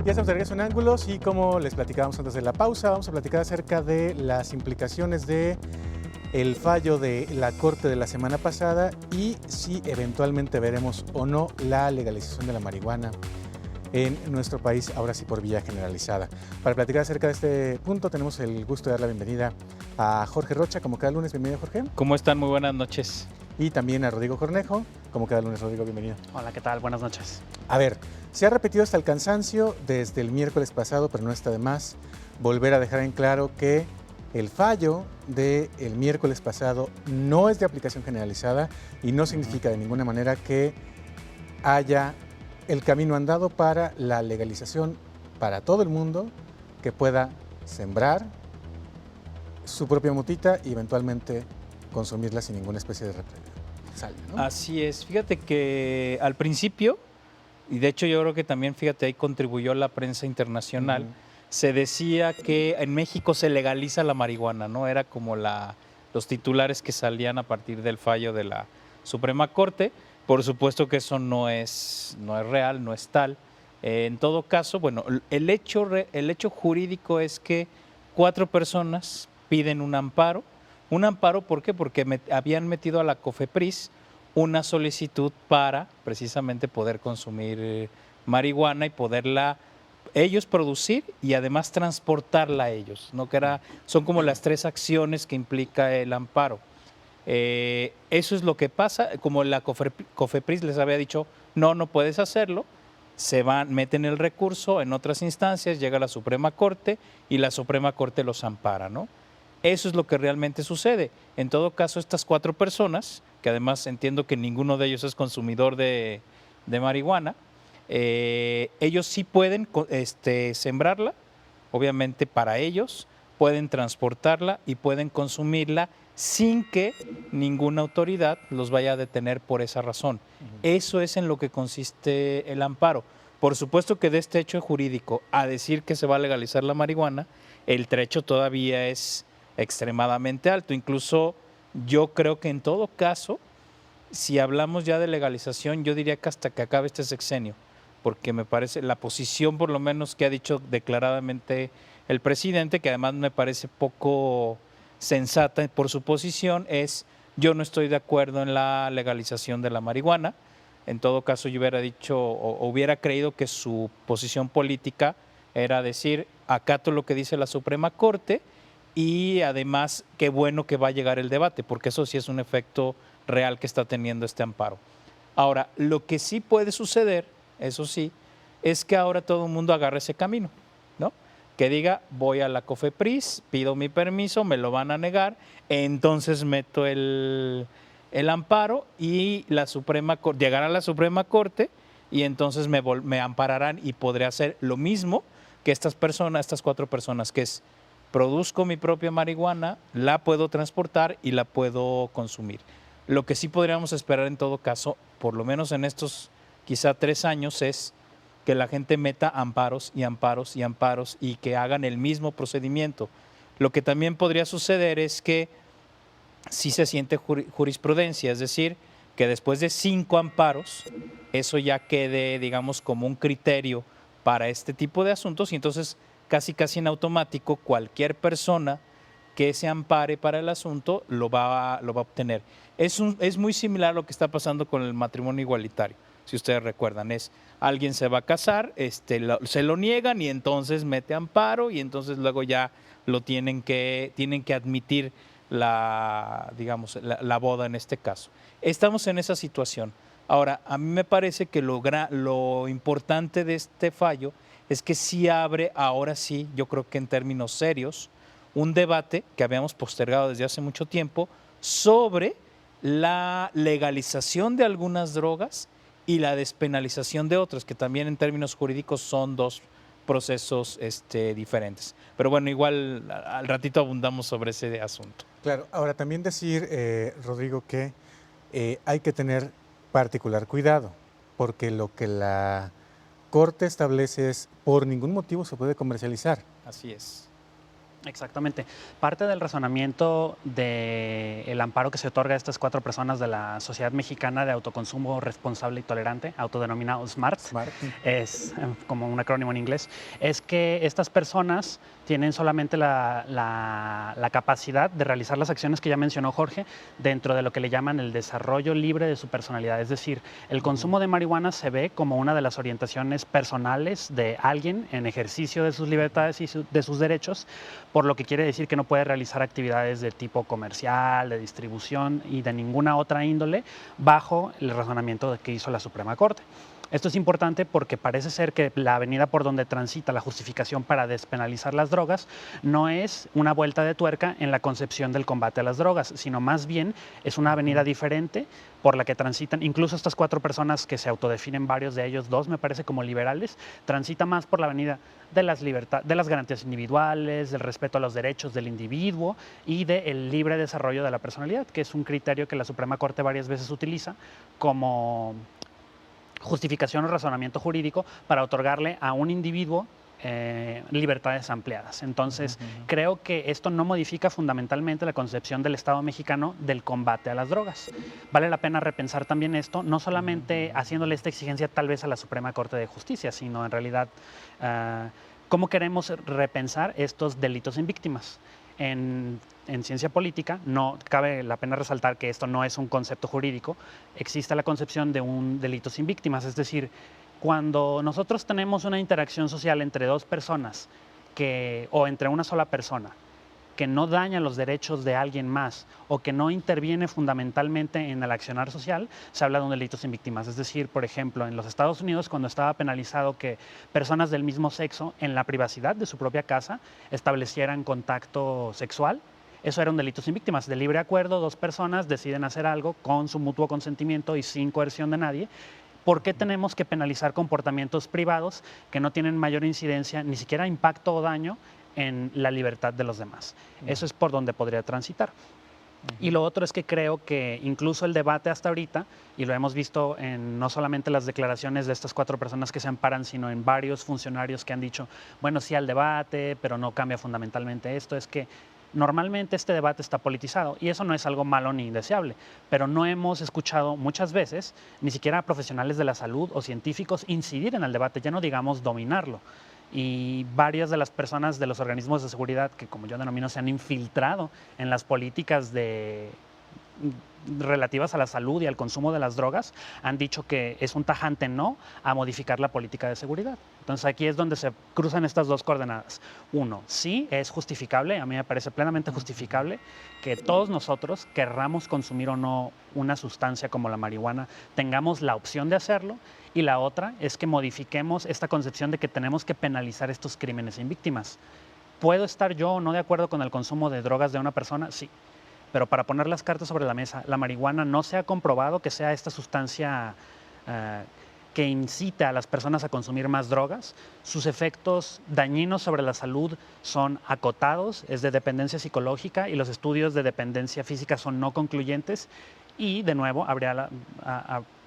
Ya estamos de regreso en Ángulos y como les platicábamos antes de la pausa, vamos a platicar acerca de las implicaciones de el fallo de la Corte de la semana pasada y si eventualmente veremos o no la legalización de la marihuana en nuestro país, ahora sí por vía generalizada. Para platicar acerca de este punto tenemos el gusto de dar la bienvenida a Jorge Rocha, como cada lunes. Bienvenido, Jorge. ¿Cómo están? Muy buenas noches. Y también a Rodrigo Cornejo, como cada lunes. Rodrigo, bienvenido. Hola, ¿qué tal? Buenas noches. A ver, se ha repetido hasta el cansancio desde el miércoles pasado, pero no está de más volver a dejar en claro que el fallo del miércoles pasado no es de aplicación generalizada y no significa de ninguna manera que haya el camino andado para la legalización para todo el mundo que pueda sembrar su propia motita y eventualmente consumirla sin ninguna especie de represalia, ¿no? Así es. Fíjate que al principio, y de hecho yo creo que también, fíjate, ahí contribuyó la prensa internacional, se decía que en México se legaliza la marihuana, ¿no? Era como los titulares que salían a partir del fallo de la Suprema Corte. Por supuesto que eso no es real, no es tal. En todo caso, bueno, el hecho jurídico es que 4 personas piden un amparo. Un amparo, ¿por qué? Porque habían metido a la COFEPRIS una solicitud para precisamente poder consumir marihuana y poderla ellos producir y además transportarla a ellos, ¿no? Son como las 3 acciones que implica el amparo. Eso es lo que pasa, como la COFEPRIS les había dicho, no puedes hacerlo, meten el recurso en otras instancias, llega a la Suprema Corte y la Suprema Corte los ampara, ¿no? Eso es lo que realmente sucede. En todo caso, estas 4 personas, que además entiendo que ninguno de ellos es consumidor de marihuana, ellos sí pueden sembrarla, obviamente para ellos, pueden transportarla y pueden consumirla sin que ninguna autoridad los vaya a detener por esa razón. Eso es en lo que consiste el amparo. Por supuesto que de este hecho jurídico a decir que se va a legalizar la marihuana, el trecho todavía es extremadamente alto. Incluso yo creo que en todo caso, si hablamos ya de legalización, yo diría que hasta que acabe este sexenio, porque me parece la posición por lo menos que ha dicho declaradamente el presidente, que además me parece poco sensata por su posición, es yo no estoy de acuerdo en la legalización de la marihuana. En todo caso yo hubiera dicho o hubiera creído que su posición política era decir acato lo que dice la Suprema Corte y además qué bueno que va a llegar el debate, porque eso sí es un efecto real que está teniendo este amparo. Ahora, lo que sí puede suceder, eso sí, es que ahora todo el mundo agarre ese camino, ¿no? Que diga, voy a la COFEPRIS, pido mi permiso, me lo van a negar, entonces meto el amparo y llegará a la Suprema Corte y entonces me ampararán y podré hacer lo mismo que estas 4 personas, que es produzco mi propia marihuana, la puedo transportar y la puedo consumir. Lo que sí podríamos esperar en todo caso, por lo menos en estos quizá 3 años, es que la gente meta amparos y amparos y amparos y que hagan el mismo procedimiento. Lo que también podría suceder es que si se siente jurisprudencia, es decir, que después de 5 amparos, eso ya quede, digamos, como un criterio para este tipo de asuntos y entonces casi en automático cualquier persona que se ampare para el asunto lo va a obtener. Es muy similar a lo que está pasando con el matrimonio igualitario. Si ustedes recuerdan, alguien se va a casar, se lo niegan y entonces mete amparo y entonces luego ya lo tienen que admitir digamos, la boda en este caso. Estamos en esa situación. Ahora, a mí me parece que lo importante de este fallo es que sí abre, ahora sí, yo creo que en términos serios, un debate que habíamos postergado desde hace mucho tiempo sobre la legalización de algunas drogas y la despenalización de otras, que también en términos jurídicos son 2 procesos diferentes. Pero bueno, igual al ratito abundamos sobre ese asunto. Claro, ahora también decir, Rodrigo, que hay que tener particular cuidado, porque lo que la Corte establece es por ningún motivo se puede comercializar. Así es. Exactamente. Parte del razonamiento del amparo que se otorga a estas 4 personas de la Sociedad Mexicana de Autoconsumo Responsable y Tolerante, autodenominado SMART, es como un acrónimo en inglés, es que estas personas tienen solamente la capacidad de realizar las acciones que ya mencionó Jorge dentro de lo que le llaman el desarrollo libre de su personalidad. Es decir, el consumo de marihuana se ve como una de las orientaciones personales de alguien en ejercicio de sus libertades y de sus derechos, por lo que quiere decir que no puede realizar actividades de tipo comercial, de distribución y de ninguna otra índole bajo el razonamiento que hizo la Suprema Corte. Esto es importante porque parece ser que la avenida por donde transita la justificación para despenalizar las drogas no es una vuelta de tuerca en la concepción del combate a las drogas, sino más bien es una avenida diferente por la que transitan, incluso estas 4 personas que se autodefinen, varios de ellos, 2 me parece como liberales, transitan más por la avenida de las libertades, de las garantías individuales, del respeto a los derechos del individuo y del libre desarrollo de la personalidad, que es un criterio que la Suprema Corte varias veces utiliza como justificación o razonamiento jurídico para otorgarle a un individuo libertades ampliadas. Entonces, creo que esto no modifica fundamentalmente la concepción del Estado mexicano del combate a las drogas. Vale la pena repensar también esto, no solamente haciéndole esta exigencia tal vez a la Suprema Corte de Justicia, sino en realidad cómo queremos repensar estos delitos en víctimas. En ciencia política, no cabe la pena resaltar que esto no es un concepto jurídico, existe la concepción de un delito sin víctimas, es decir, cuando nosotros tenemos una interacción social entre 2 personas o entre una sola persona que no daña los derechos de alguien más o que no interviene fundamentalmente en el accionar social, se habla de un delito sin víctimas. Es decir, por ejemplo, en los Estados Unidos, cuando estaba penalizado que personas del mismo sexo en la privacidad de su propia casa establecieran contacto sexual, eso era un delito sin víctimas. De libre acuerdo, 2 personas deciden hacer algo con su mutuo consentimiento y sin coerción de nadie. ¿Por qué tenemos que penalizar comportamientos privados que no tienen mayor incidencia, ni siquiera impacto o daño en la libertad de los demás? Eso es por donde podría transitar. Y lo otro es que creo que incluso el debate hasta ahorita, y lo hemos visto en no solamente las declaraciones de estas 4 personas que se amparan, sino en varios funcionarios que han dicho, bueno, sí al debate, pero no cambia fundamentalmente esto, es que normalmente este debate está politizado y eso no es algo malo ni indeseable, pero no hemos escuchado muchas veces ni siquiera a profesionales de la salud o científicos incidir en el debate, ya no digamos dominarlo. Y varias de las personas de los organismos de seguridad que, como yo denomino, se han infiltrado en las políticas relativas a la salud y al consumo de las drogas, han dicho que es un tajante no a modificar la política de seguridad. Entonces aquí es donde se cruzan estas 2 coordenadas. Uno, sí es justificable, a mí me parece plenamente justificable que todos nosotros, querramos consumir o no una sustancia como la marihuana, tengamos la opción de hacerlo. Y la otra es que modifiquemos esta concepción de que tenemos que penalizar estos crímenes sin víctimas. ¿Puedo estar yo o no de acuerdo con el consumo de drogas de una persona? Sí. Pero para poner las cartas sobre la mesa, la marihuana no se ha comprobado que sea esta sustancia que incita a las personas a consumir más drogas. Sus efectos dañinos sobre la salud son acotados, es de dependencia psicológica y los estudios de dependencia física son no concluyentes. Y de nuevo,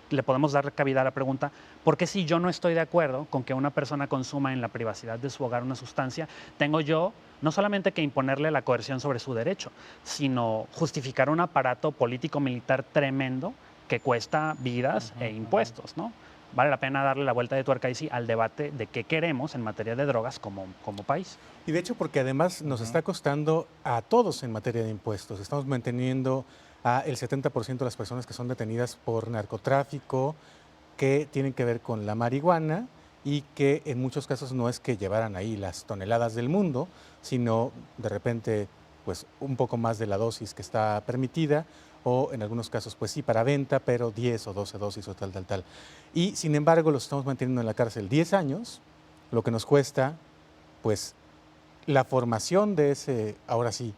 le podemos dar cabida a la pregunta, ¿por qué si yo no estoy de acuerdo con que una persona consuma en la privacidad de su hogar una sustancia, tengo yo no solamente que imponerle la coerción sobre su derecho, sino justificar un aparato político-militar tremendo que cuesta vidas e impuestos, ¿no? Vale la pena darle la vuelta de tuerca ahí sí al debate de qué queremos en materia de drogas como país. Y de hecho, porque además nos está costando a todos en materia de impuestos. Estamos manteniendo a el 70% de las personas que son detenidas por narcotráfico, que tienen que ver con la marihuana y que en muchos casos no es que llevaran ahí las toneladas del mundo, sino de repente pues un poco más de la dosis que está permitida, o en algunos casos pues sí para venta, pero 10 o 12 dosis o tal. Y sin embargo los estamos manteniendo en la cárcel 10 años, lo que nos cuesta pues la formación de ese, ahora sí,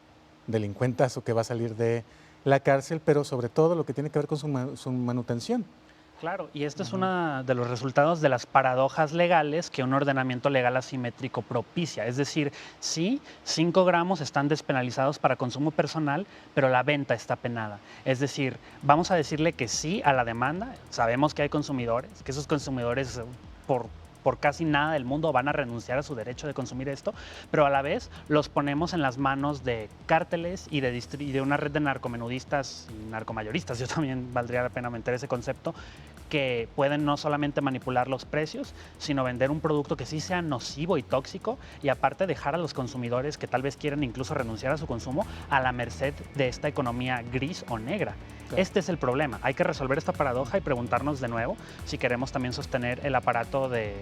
delincuentazo que va a salir de la cárcel, pero sobre todo lo que tiene que ver con su manutención. Claro, y este es uno de los resultados de las paradojas legales que un ordenamiento legal asimétrico propicia. Es decir, sí, 5 gramos están despenalizados para consumo personal, pero la venta está penada. Es decir, vamos a decirle que sí a la demanda. Sabemos que hay consumidores, que esos consumidores por por casi nada del mundo van a renunciar a su derecho de consumir esto, pero a la vez los ponemos en las manos de cárteles y de una red de narcomenudistas y narcomayoristas. Yo también valdría la pena meter ese concepto, que pueden no solamente manipular los precios, sino vender un producto que sí sea nocivo y tóxico, y aparte dejar a los consumidores que tal vez quieren incluso renunciar a su consumo a la merced de esta economía gris o negra. Claro. Este es el problema. Hay que resolver esta paradoja y preguntarnos de nuevo si queremos también sostener el aparato de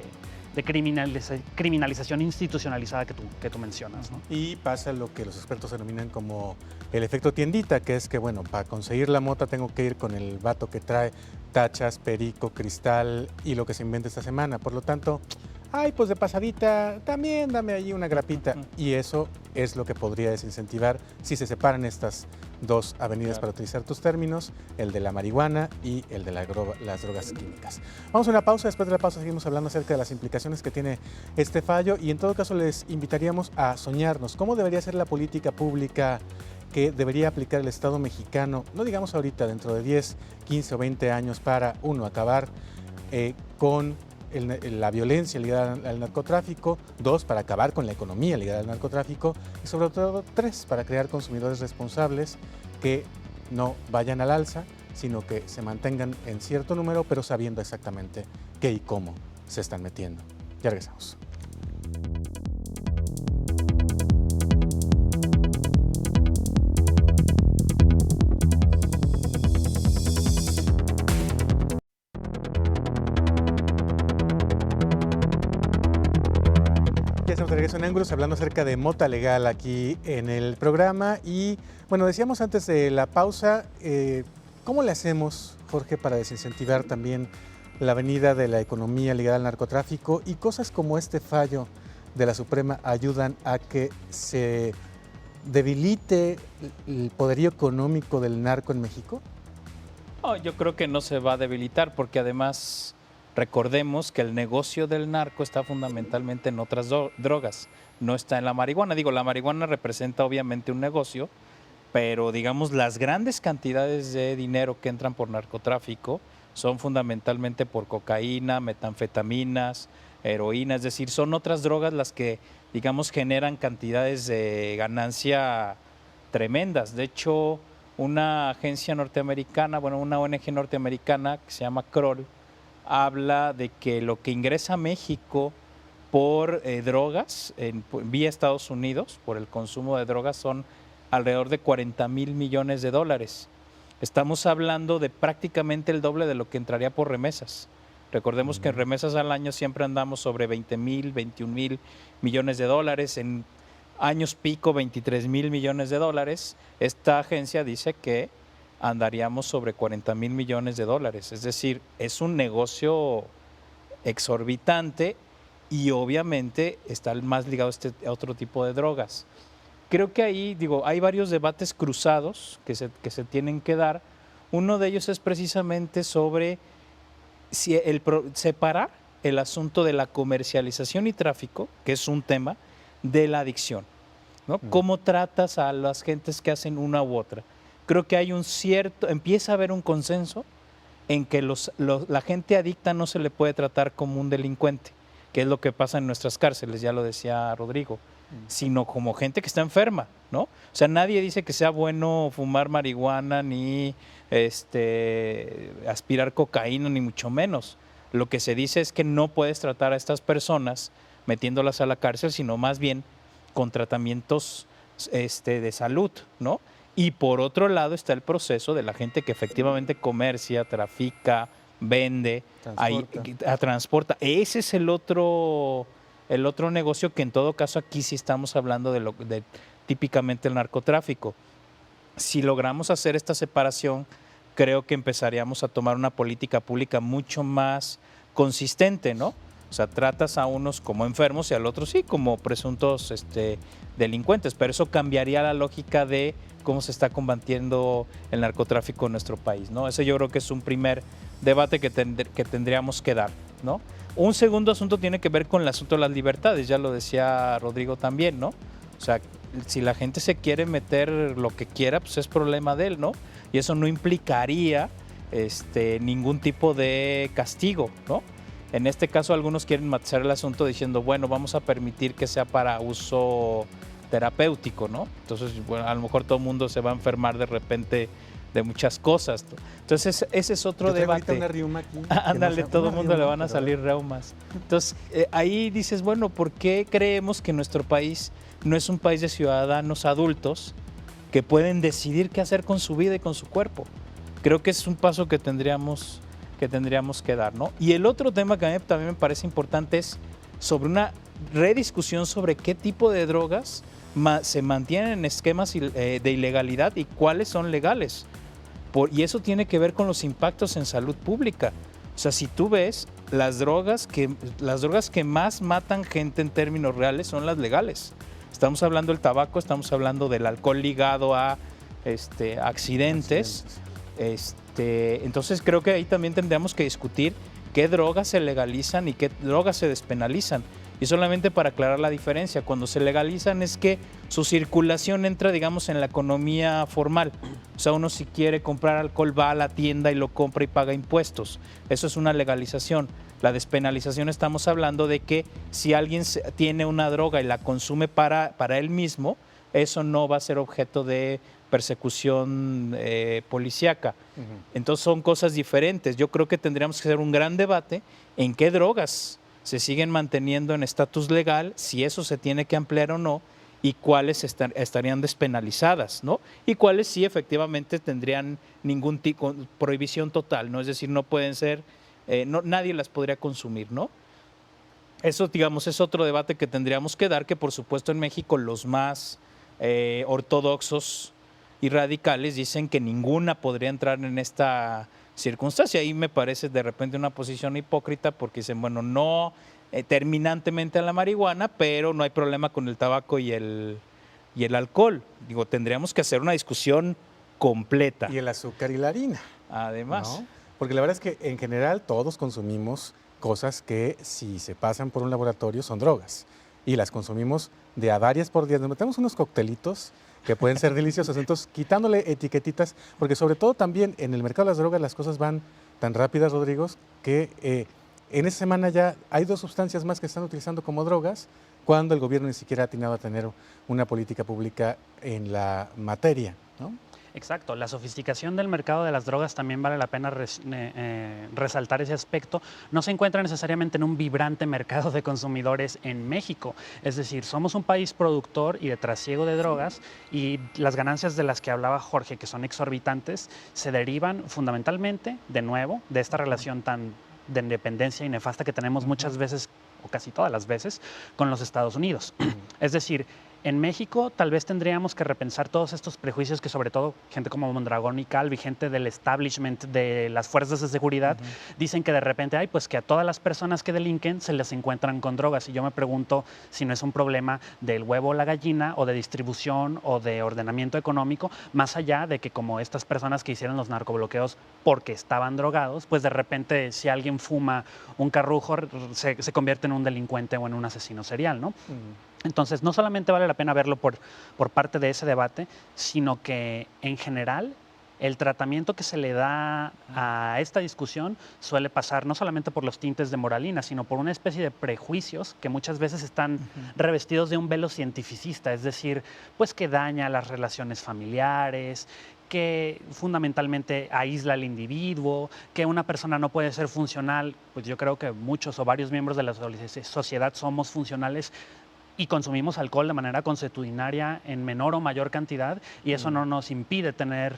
criminalización institucionalizada que tú mencionas, ¿no? Y pasa lo que los expertos denominan como el efecto tiendita, que es que, bueno, para conseguir la mota tengo que ir con el vato que trae tachas, perico, cristal y lo que se inventa esta semana. Por lo tanto, ay, pues de pasadita, también dame allí una grapita. Y eso es lo que podría desincentivar si se separan estas dos avenidas, claro, para utilizar tus términos, el de la marihuana y el de las drogas químicas. Vamos a una pausa, después de la pausa seguimos hablando acerca de las implicaciones que tiene este fallo y en todo caso les invitaríamos a soñarnos cómo debería ser la política pública que debería aplicar el Estado mexicano, no digamos ahorita, dentro de 10, 15 o 20 años para, uno, acabar con la violencia ligada al narcotráfico, 2, para acabar con la economía ligada al narcotráfico y sobre todo 3, para crear consumidores responsables que no vayan al alza, sino que se mantengan en cierto número, pero sabiendo exactamente qué y cómo se están metiendo. Ya regresamos. De regreso en Ángulos, hablando acerca de mota legal aquí en el programa. Y bueno, decíamos antes de la pausa, ¿cómo le hacemos, Jorge, para desincentivar también la venida de la economía ligada al narcotráfico? Y cosas como este fallo de la Suprema ayudan a que se debilite el poderío económico del narco en México. No, yo creo que no se va a debilitar porque además recordemos que el negocio del narco está fundamentalmente en otras drogas, no está en la marihuana. Digo, la marihuana representa obviamente un negocio, pero digamos las grandes cantidades de dinero que entran por narcotráfico son fundamentalmente por cocaína, metanfetaminas, heroína, es decir, son otras drogas las que, digamos, generan cantidades de ganancia tremendas. De hecho, una agencia norteamericana, bueno, una ONG norteamericana que se llama Kroll, habla de que lo que ingresa a México por drogas vía Estados Unidos, por el consumo de drogas, son alrededor de 40,000 millones de dólares. Estamos hablando de prácticamente el doble de lo que entraría por remesas. Recordemos que en remesas al año siempre andamos sobre 20,000, 21,000 millones de dólares, en años pico 23,000 millones de dólares. Esta agencia dice que andaríamos sobre 40,000 millones de dólares. Es decir, es un negocio exorbitante y obviamente está más ligado a otro tipo de drogas. Creo que ahí, hay varios debates cruzados que se tienen que dar. Uno de ellos es precisamente sobre si separar el asunto de la comercialización y tráfico, que es un tema, de la adicción, ¿no? ¿Cómo tratas a las gentes que hacen una u otra? Creo que hay empieza a haber un consenso en que la gente adicta no se le puede tratar como un delincuente, que es lo que pasa en nuestras cárceles, ya lo decía Rodrigo, sino como gente que está enferma, ¿no? O sea, nadie dice que sea bueno fumar marihuana ni aspirar cocaína, ni mucho menos. Lo que se dice es que no puedes tratar a estas personas metiéndolas a la cárcel, sino más bien con tratamientos de salud, ¿no? Y por otro lado está el proceso de la gente que efectivamente comercia, trafica, vende, transporta. Ese es el otro negocio que en todo caso aquí sí estamos hablando de típicamente el narcotráfico. Si logramos hacer esta separación, creo que empezaríamos a tomar una política pública mucho más consistente, ¿no? O sea, tratas a unos como enfermos y al otro sí como presuntos delincuentes, pero eso cambiaría la lógica de cómo se está combatiendo el narcotráfico en nuestro país, ¿no? Ese yo creo que es un primer debate que tendríamos que dar, ¿no? Un segundo asunto tiene que ver con el asunto de las libertades, ya lo decía Rodrigo también, ¿no? O sea, si la gente se quiere meter lo que quiera, pues es problema de él, ¿no? Y eso no implicaría ningún tipo de castigo, ¿no? En este caso algunos quieren matizar el asunto diciendo, bueno, vamos a permitir que sea para uso terapéutico, ¿no? Entonces, bueno, a lo mejor todo el mundo se va a enfermar de repente de muchas cosas. Entonces, ese es otro debate. Una riuma aquí, ándale, no todo el mundo riuma, le van a salir reumas. Entonces, ahí dices, bueno, ¿por qué creemos que nuestro país no es un país de ciudadanos adultos que pueden decidir qué hacer con su vida y con su cuerpo? Creo que es un paso que tendríamos que dar, ¿no? Y el otro tema que a mí también me parece importante es sobre una rediscusión sobre qué tipo de drogas se mantienen en esquemas de ilegalidad y cuáles son legales. Y eso tiene que ver con los impactos en salud pública. O sea, si tú ves, las drogas que más matan gente en términos reales son las legales. Estamos hablando del tabaco, estamos hablando del alcohol ligado a accidentes. Entonces creo que ahí también tendríamos que discutir qué drogas se legalizan y qué drogas se despenalizan. Y solamente para aclarar la diferencia, cuando se legalizan es que su circulación entra, digamos, en la economía formal. O sea, uno si quiere comprar alcohol va a la tienda y lo compra y paga impuestos. Eso es una legalización. La despenalización estamos hablando de que si alguien tiene una droga y la consume para él mismo, eso no va a ser objeto de persecución policíaca. Entonces son cosas diferentes. Yo creo que tendríamos que hacer un gran debate en qué drogas se siguen manteniendo en estatus legal, si eso se tiene que ampliar o no, y cuáles estarían despenalizadas, ¿no? Y cuáles sí efectivamente tendrían ningún tipo de prohibición total, ¿no? Es decir, no pueden ser, nadie las podría consumir, ¿no? Eso, digamos, es otro debate que tendríamos que dar, que por supuesto en México los más ortodoxos y radicales dicen que ninguna podría entrar en esta circunstancia. Ahí me parece de repente una posición hipócrita porque dicen, bueno, no terminantemente a la marihuana, pero no hay problema con el tabaco y el alcohol. Digo, tendríamos que hacer una discusión completa. Y el azúcar y la harina. Además. ¿No? Porque la verdad es que en general todos consumimos cosas que si se pasan por un laboratorio son drogas. Y las consumimos de a varias por día. Nos metemos unos coctelitos que pueden ser deliciosos. Entonces, quitándole etiquetitas, porque sobre todo también en el mercado de las drogas las cosas van tan rápidas, Rodrigo, que en esta semana ya hay 2 sustancias más que están utilizando como drogas, cuando el gobierno ni siquiera ha atinado a tener una política pública en la materia, ¿no? Exacto, la sofisticación del mercado de las drogas también vale la pena resaltar ese aspecto. No se encuentra necesariamente en un vibrante mercado de consumidores en México. Es decir, somos un país productor y de trasiego de drogas y las ganancias de las que hablaba Jorge, que son exorbitantes, se derivan fundamentalmente, de nuevo, de esta relación tan de independencia y nefasta que tenemos muchas veces, o casi todas las veces, con los Estados Unidos. Es decir, en México tal vez tendríamos que repensar todos estos prejuicios que sobre todo gente como Mondragón y Calvi, gente del establishment de las fuerzas de seguridad, dicen que de repente hay pues que a todas las personas que delinquen se les encuentran con drogas. Y yo me pregunto si no es un problema del huevo o la gallina o de distribución o de ordenamiento económico, más allá de que como estas personas que hicieron los narcobloqueos porque estaban drogados, pues de repente si alguien fuma un carrujo se convierte en un delincuente o en un asesino serial, ¿no? Entonces, no solamente vale la pena verlo por parte de ese debate, sino que en general el tratamiento que se le da a esta discusión suele pasar no solamente por los tintes de moralina, sino por una especie de prejuicios que muchas veces están revestidos de un velo cientificista, es decir, pues que daña las relaciones familiares, que fundamentalmente aísla al individuo, que una persona no puede ser funcional. Pues yo creo que muchos o varios miembros de la sociedad somos funcionales y consumimos alcohol de manera consuetudinaria en menor o mayor cantidad y eso no nos impide tener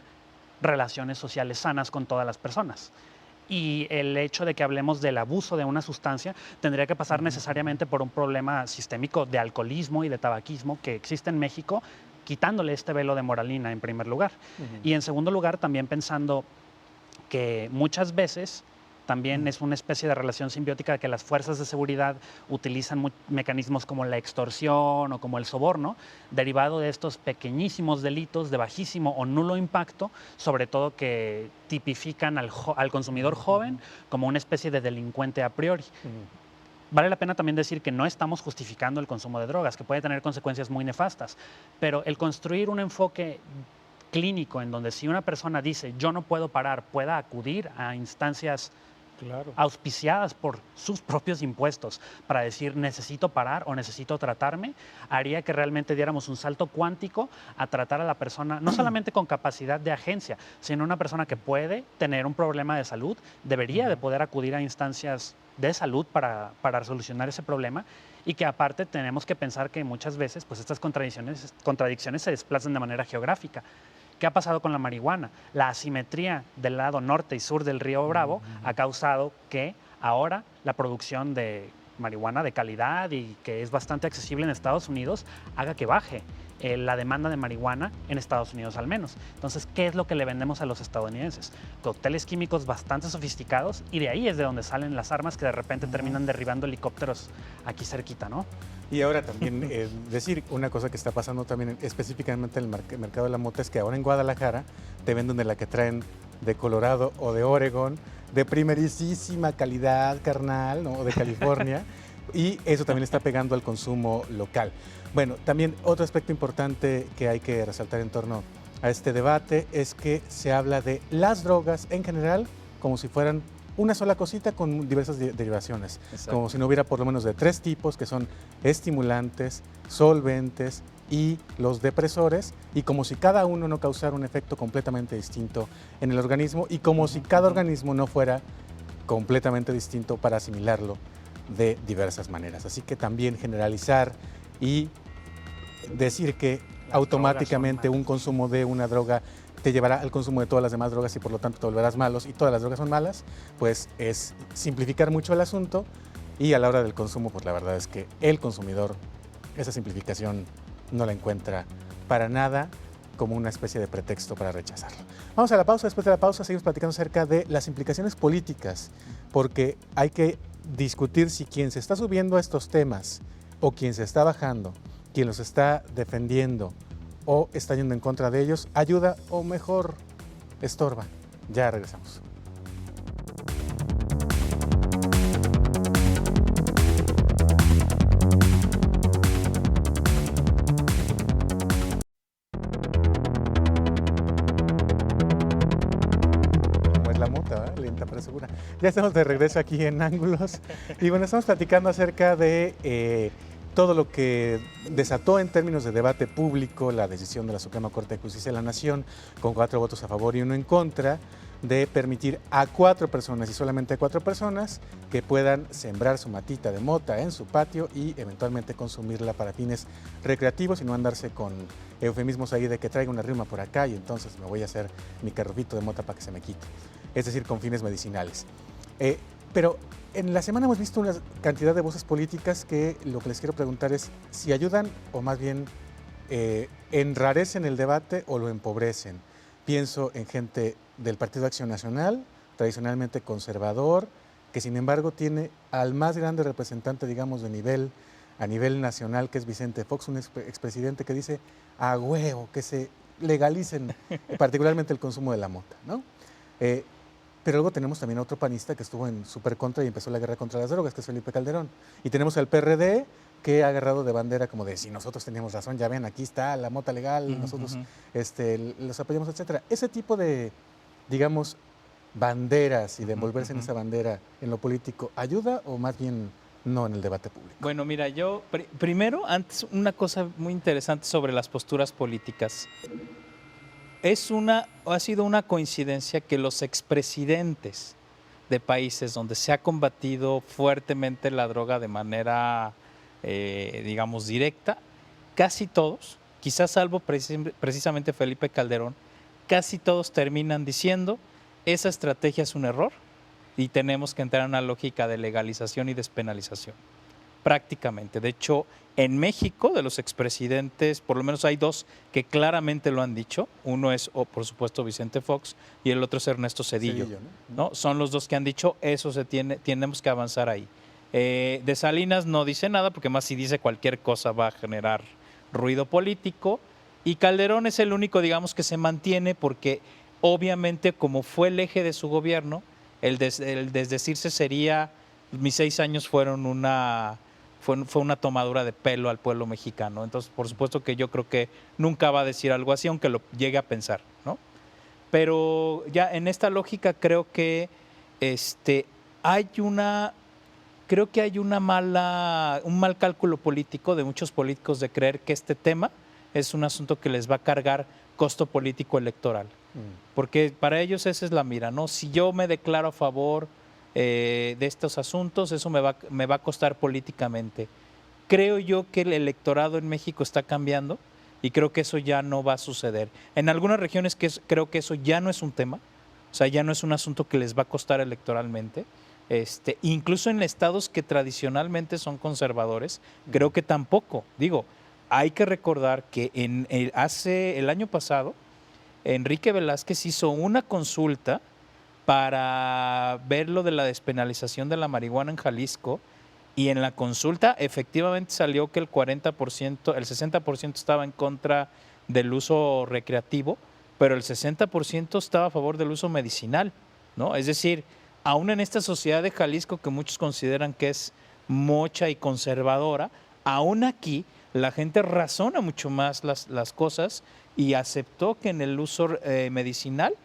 relaciones sociales sanas con todas las personas. Y el hecho de que hablemos del abuso de una sustancia tendría que pasar necesariamente por un problema sistémico de alcoholismo y de tabaquismo que existe en México, quitándole este velo de moralina en primer lugar. Y en segundo lugar, también pensando que muchas veces también es una especie de relación simbiótica que las fuerzas de seguridad utilizan mecanismos como la extorsión o como el soborno, derivado de estos pequeñísimos delitos de bajísimo o nulo impacto, sobre todo que tipifican al consumidor joven como una especie de delincuente a priori. Vale la pena también decir que no estamos justificando el consumo de drogas, que puede tener consecuencias muy nefastas, pero el construir un enfoque clínico en donde si una persona dice yo no puedo parar, pueda acudir a instancias auspiciadas por sus propios impuestos para decir necesito parar o necesito tratarme, haría que realmente diéramos un salto cuántico a tratar a la persona no solamente con capacidad de agencia, sino una persona que puede tener un problema de salud, debería de poder acudir a instancias de salud para solucionar ese problema, y que aparte tenemos que pensar que muchas veces pues estas contradicciones se desplazan de manera geográfica. ¿Qué ha pasado con la marihuana? La asimetría del lado norte y sur del río Bravo ha causado que ahora la producción de marihuana de calidad y que es bastante accesible en Estados Unidos haga que baje la demanda de marihuana en Estados Unidos al menos. Entonces, ¿qué es lo que le vendemos a los estadounidenses? Cócteles químicos bastante sofisticados, y de ahí es de donde salen las armas que de repente terminan derribando helicópteros aquí cerquita, ¿no? Y ahora también decir una cosa que está pasando también específicamente en el mercado de la mota es que ahora en Guadalajara te venden de la que traen de Colorado o de Oregon, de primerísima calidad, carnal, ¿no? O de California, y eso también está pegando al consumo local. Bueno, también otro aspecto importante que hay que resaltar en torno a este debate es que se habla de las drogas en general como si fueran una sola cosita con diversas derivaciones. Exacto. Como si no hubiera por lo menos de 3 tipos, que son estimulantes, solventes y los depresores, y como si cada uno no causara un efecto completamente distinto en el organismo, y como si cada organismo no fuera completamente distinto para asimilarlo de diversas maneras. Así que también generalizar y decir que automáticamente un consumo de una droga te llevará al consumo de todas las demás drogas y por lo tanto te volverás malos y todas las drogas son malas, pues es simplificar mucho el asunto, y a la hora del consumo, pues la verdad es que el consumidor esa simplificación no la encuentra para nada como una especie de pretexto para rechazarlo. Vamos a la pausa. Después de la pausa seguimos platicando acerca de las implicaciones políticas, porque hay que discutir si quien se está subiendo a estos temas o quien se está bajando, quien los está defendiendo o está yendo en contra de ellos, ayuda o mejor estorba. Ya regresamos. Como es la mota, ¿eh? Lenta pero segura. Ya estamos de regreso aquí en Ángulos y bueno, estamos platicando acerca de todo lo que desató en términos de debate público la decisión de la Suprema Corte de Justicia de la Nación, con 4 votos a favor y 1 en contra, de permitir a 4 personas y solamente a 4 personas que puedan sembrar su matita de mota en su patio y eventualmente consumirla para fines recreativos y no andarse con eufemismos ahí de que traiga una rima por acá y entonces me voy a hacer mi carrufito de mota para que se me quite. Es decir, con fines medicinales. Pero en la semana hemos visto una cantidad de voces políticas que lo que les quiero preguntar es si ayudan o más bien enrarecen el debate o lo empobrecen. Pienso en gente del Partido Acción Nacional, tradicionalmente conservador, que sin embargo tiene al más grande representante, digamos, a nivel nacional, que es Vicente Fox, un expresidente que dice a huevo que se legalicen particularmente el consumo de la mota, ¿no? Pero luego tenemos también a otro panista que estuvo en súper contra y empezó la guerra contra las drogas, que es Felipe Calderón. Y tenemos al PRD, que ha agarrado de bandera como de si nosotros teníamos razón, ya ven, aquí está la mota legal, nosotros los apoyamos, etcétera. Ese tipo de, digamos, banderas y de envolverse en esa bandera en lo político, ¿ayuda o más bien no en el debate público? Bueno, mira, yo primero, antes, una cosa muy interesante sobre las posturas políticas. Ha sido una coincidencia que los expresidentes de países donde se ha combatido fuertemente la droga de manera, digamos, directa, casi todos, quizás salvo precisamente Felipe Calderón, casi todos terminan diciendo esa estrategia es un error y tenemos que entrar en una lógica de legalización y despenalización. Prácticamente. De hecho, en México, de los expresidentes, por lo menos hay 2 que claramente lo han dicho. Uno es, por supuesto, Vicente Fox y el otro es Ernesto Zedillo. ¿No? Son los 2 que han dicho eso, tenemos que avanzar ahí. De Salinas no dice nada, porque más si dice cualquier cosa va a generar ruido político. Y Calderón es el único, digamos, que se mantiene porque obviamente como fue el eje de su gobierno, el desdecirse sería, mis 6 años fueron fue una tomadura de pelo al pueblo mexicano. Entonces, por supuesto que yo creo que nunca va a decir algo así, aunque lo llegue a pensar, ¿no? Pero ya en esta lógica creo que creo que hay un mal cálculo político de muchos políticos de creer que este tema es un asunto que les va a cargar costo político electoral. Porque para ellos esa es la mira, ¿no? Si yo me declaro a favor de estos asuntos, eso me va a costar políticamente. Creo yo que el electorado en México está cambiando y creo que eso ya no va a suceder. En algunas regiones creo que eso ya no es un tema, o sea, ya no es un asunto que les va a costar electoralmente. Incluso en estados que tradicionalmente son conservadores, creo que tampoco. Digo, hay que recordar que el año pasado, Enrique Velázquez hizo una consulta para ver lo de la despenalización de la marihuana en Jalisco, y en la consulta efectivamente salió que el 60% estaba en contra del uso recreativo, pero el 60% estaba a favor del uso medicinal, ¿no? Es decir, aún en esta sociedad de Jalisco que muchos consideran que es mocha y conservadora, aún aquí la gente razona mucho más las cosas y aceptó que en el uso medicinal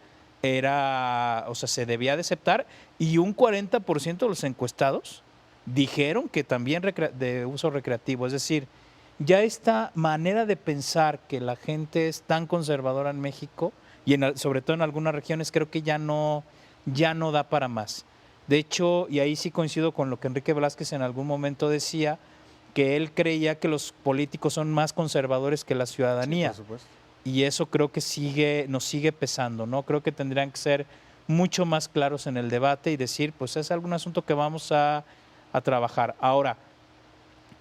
se debía de aceptar, y un 40% de los encuestados dijeron que también de uso recreativo. Es decir, ya esta manera de pensar que la gente es tan conservadora en México y sobre todo en algunas regiones, creo que ya no da para más. De hecho, y ahí sí coincido con lo que Enrique Velázquez en algún momento decía, que él creía que los políticos son más conservadores que la ciudadanía. Sí, por supuesto. Y eso creo que nos sigue pesando, ¿no? Creo que tendrían que ser mucho más claros en el debate y decir, pues es algún asunto que vamos a trabajar. Ahora,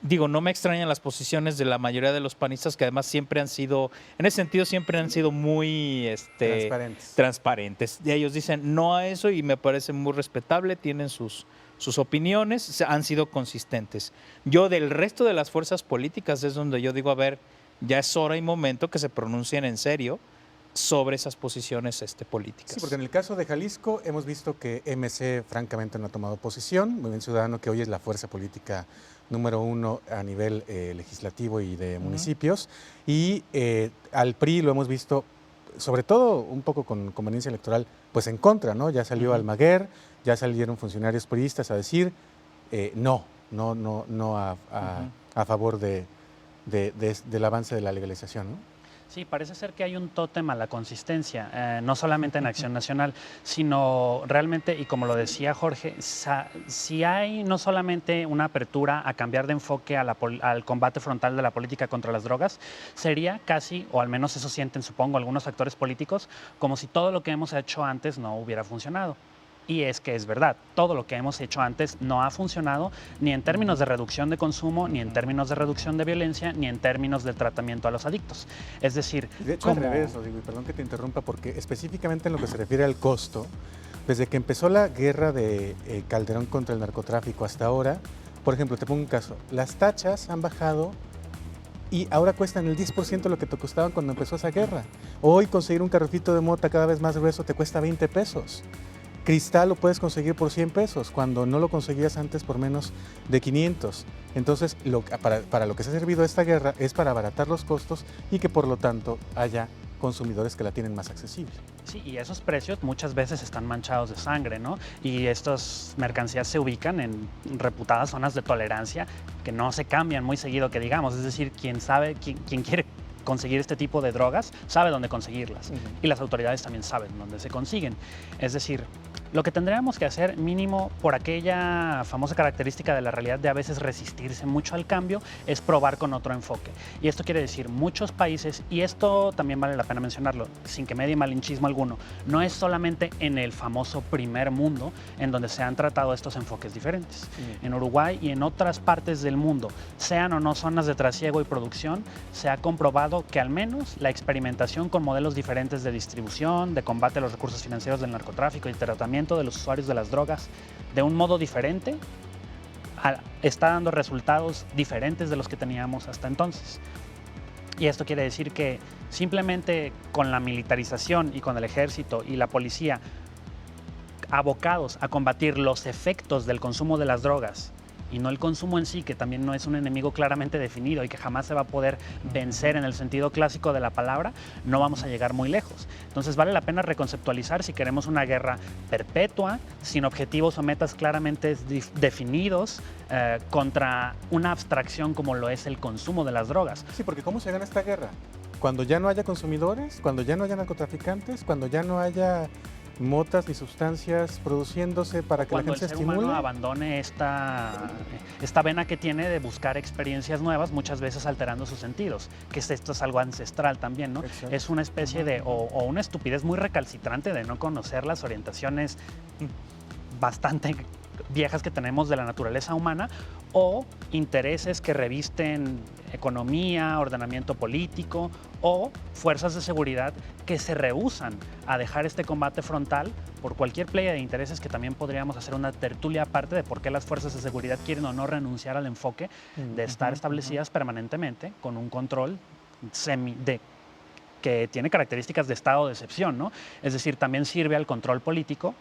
digo, no me extrañan las posiciones de la mayoría de los panistas, que además siempre han sido, en ese sentido, siempre han sido muy transparentes. Y ellos dicen no a eso y me parece muy respetable, tienen sus opiniones, han sido consistentes. Yo, del resto de las fuerzas políticas, es donde yo digo, a ver, ya es hora y momento que se pronuncien en serio sobre esas posiciones políticas. Sí, porque en el caso de Jalisco hemos visto que MC francamente no ha tomado posición. Movimiento Ciudadano, que hoy es la fuerza política número 1 a nivel legislativo y de municipios, y al PRI lo hemos visto, sobre todo un poco con conveniencia electoral, pues en contra, ¿no? Ya salió Almaguer, ya salieron funcionarios priistas a decir no a favor del avance de la legalización, ¿no? Sí, parece ser que hay un tótem a la consistencia, no solamente en Acción Nacional, sino realmente, y como lo decía Jorge, si hay no solamente una apertura a cambiar de enfoque al combate frontal de la política contra las drogas, sería casi, o al menos eso sienten, supongo, algunos actores políticos, como si todo lo que hemos hecho antes no hubiera funcionado. Y es que es verdad, todo lo que hemos hecho antes no ha funcionado ni en términos de reducción de consumo, ni en términos de reducción de violencia, ni en términos del tratamiento a los adictos. Es decir, de hecho, al revés, Rodrigo, y perdón que te interrumpa, porque específicamente en lo que se refiere al costo, desde que empezó la guerra de Calderón contra el narcotráfico hasta ahora, por ejemplo, te pongo un caso, las tachas han bajado y ahora cuestan el 10% de lo que te costaban cuando empezó esa guerra. Hoy conseguir un carrofito de mota cada vez más grueso te cuesta 20 pesos. Cristal lo puedes conseguir por 100 pesos, cuando no lo conseguías antes por menos de 500. Entonces, para lo que se ha servido esta guerra es para abaratar los costos y que por lo tanto haya consumidores que la tienen más accesible. Sí, y esos precios muchas veces están manchados de sangre, ¿no? Y estas mercancías se ubican en reputadas zonas de tolerancia que no se cambian muy seguido, que digamos. Es decir, quien quiere conseguir este tipo de drogas sabe dónde conseguirlas. Y las autoridades también saben dónde se consiguen. Es decir, lo que tendríamos que hacer, mínimo por aquella famosa característica de la realidad de a veces resistirse mucho al cambio, es probar con otro enfoque. Y esto quiere decir, muchos países, y esto también vale la pena mencionarlo, sin que me dé malinchismo alguno, no es solamente en el famoso primer mundo en donde se han tratado estos enfoques diferentes. En Uruguay y en otras partes del mundo, sean o no zonas de trasiego y producción, se ha comprobado que al menos la experimentación con modelos diferentes de distribución, de combate a los recursos financieros del narcotráfico y tratamiento de los usuarios de las drogas de un modo diferente está dando resultados diferentes de los que teníamos hasta entonces. Y esto quiere decir que simplemente con la militarización y con el ejército y la policía abocados a combatir los efectos del consumo de las drogas y no el consumo en sí, que también no es un enemigo claramente definido y que jamás se va a poder vencer en el sentido clásico de la palabra, no vamos a llegar muy lejos. Entonces vale la pena reconceptualizar si queremos una guerra perpetua, sin objetivos o metas claramente definidos, contra una abstracción como lo es el consumo de las drogas. Sí, porque ¿cómo se gana esta guerra? Cuando ya no haya consumidores, cuando ya no haya narcotraficantes, cuando ya no haya motas ni sustancias produciéndose para que la gente se estimule. Cuando el ser humano abandone esta vena que tiene de buscar experiencias nuevas, muchas veces alterando sus sentidos, que esto es algo ancestral también, ¿no? Exacto. Es una especie de, o una estupidez muy recalcitrante de no conocer las orientaciones bastante viejas que tenemos de la naturaleza humana, o intereses que revisten economía, ordenamiento político o fuerzas de seguridad que se rehúsan a dejar este combate frontal por cualquier playa de intereses, que también podríamos hacer una tertulia aparte de por qué las fuerzas de seguridad quieren o no renunciar al enfoque de estar establecidas permanentemente con un control que tiene características de estado de excepción, ¿no? Es decir, también sirve al control político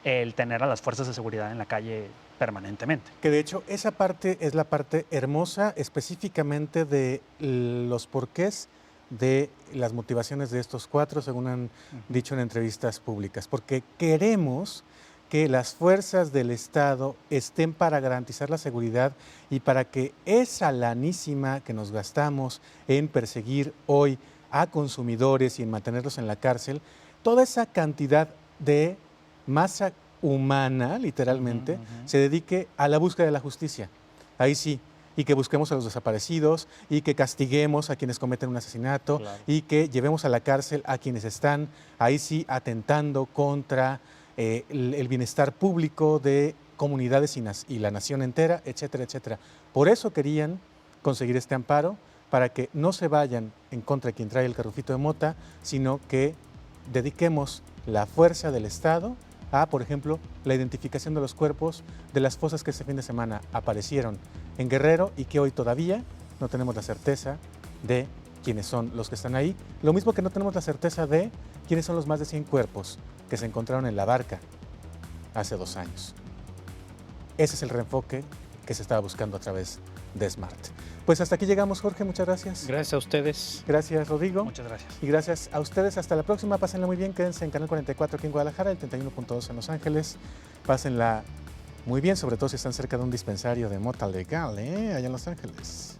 el tener a las fuerzas de seguridad en la calle permanentemente. Que de hecho esa parte es la parte hermosa específicamente de los porqués de las motivaciones de estos cuatro, según han dicho en entrevistas públicas, porque queremos que las fuerzas del Estado estén para garantizar la seguridad y para que esa lanísima que nos gastamos en perseguir hoy a consumidores y en mantenerlos en la cárcel, toda esa cantidad de masa humana, literalmente, se dedique a la búsqueda de la justicia. Ahí sí, y que busquemos a los desaparecidos, y que castiguemos a quienes cometen un asesinato, claro, y que llevemos a la cárcel a quienes están, ahí sí, atentando contra el bienestar público de comunidades y la nación entera, etcétera, etcétera. Por eso querían conseguir este amparo, para que no se vayan en contra de quien trae el carrufito de mota, sino que dediquemos la fuerza del Estado a, por ejemplo, la identificación de los cuerpos de las fosas que este fin de semana aparecieron en Guerrero y que hoy todavía no tenemos la certeza de quiénes son los que están ahí. Lo mismo que no tenemos la certeza de quiénes son los más de 100 cuerpos que se encontraron en la barca hace 2 años. Ese es el reenfoque que se estaba buscando a través de SMART. Pues hasta aquí llegamos, Jorge, muchas gracias. Gracias a ustedes. Gracias, Rodrigo. Muchas gracias. Y gracias a ustedes, hasta la próxima, pásenla muy bien, quédense en Canal 44 aquí en Guadalajara, el 31.2 en Los Ángeles, pásenla muy bien, sobre todo si están cerca de un dispensario de mota legal, allá en Los Ángeles.